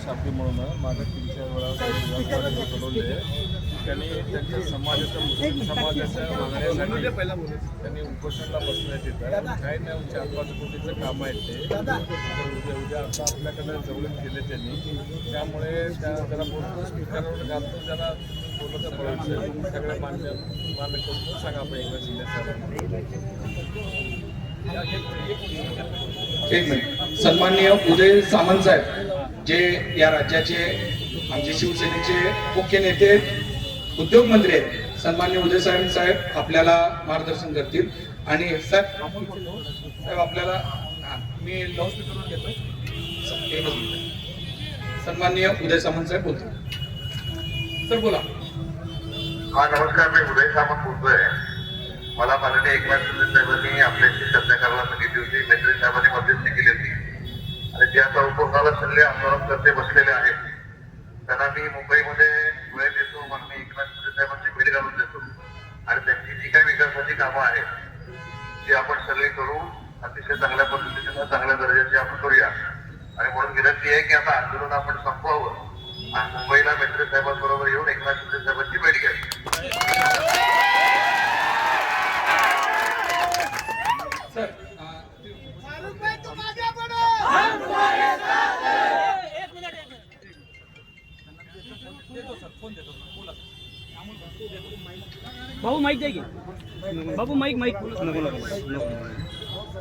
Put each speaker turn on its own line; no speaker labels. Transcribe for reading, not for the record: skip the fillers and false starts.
शाब्दी म्हणून मागे 3-4 वेळा बोलवले. त्यांनी त्यांच्या समाजाच्या मुस्लिम समाजाच्या मागण्यासाठी त्यांनी उपोषणाला बसण्यात येतं. काही नाही 4-5 कोटीचं काम आहे ते उद्या आता आपल्याकडे जवळ केले त्यांनी. त्यामुळे त्या जरा बोलतो स्पीकरवर घालतो जरा बोलत पडायचं सगळ्या मान्य करून सांगा आपण एकदा
एक सन्माननीय उदय सामंत साहेब जे या राज्याचे आमचे शिवसेनेचे मुख्य नेते उद्योग मंत्री आहेत, सन्माननीय उदय साहेब आपल्याला मार्गदर्शन करतील. आणि साहेब आपल्याला मी लाऊडस्पीकरवर घेतोय. सन्माननीय उदय सामंत साहेब बोलतो. सर बोला.
हा नमस्कार, मी उदय सामंत बोलतोय. मला माननीय एकनाथ शिंदे साहेबांनी आपल्याशी चर्चा करायला सांगितली होती. मेत्री साहेबांनी मध्यस्थी केली होती आणि जे आता उपोषणाला सल्ले आंदोलनकर्ते बसलेले आहेत त्यांना मी मुंबईमध्ये वेळ देतो. माननीय एकनाथ शिंदे साहेबांची भेट घालून देतो आणि त्यांची जी काही विकासाची कामं आहेत ती आपण सगळे करू. अतिशय चांगल्या पद्धतीने चांगल्या दर्जाची आपण करूया. आणि म्हणून विनंती आहे की आता आंदोलन आपण संपवावं आणि मुंबईला मेत्री साहेबांबरोबर येऊन एकनाथ शिंदे साहेबांची भेट घ्यावी.
सर
बाबू माईक द्या की बाबू माईक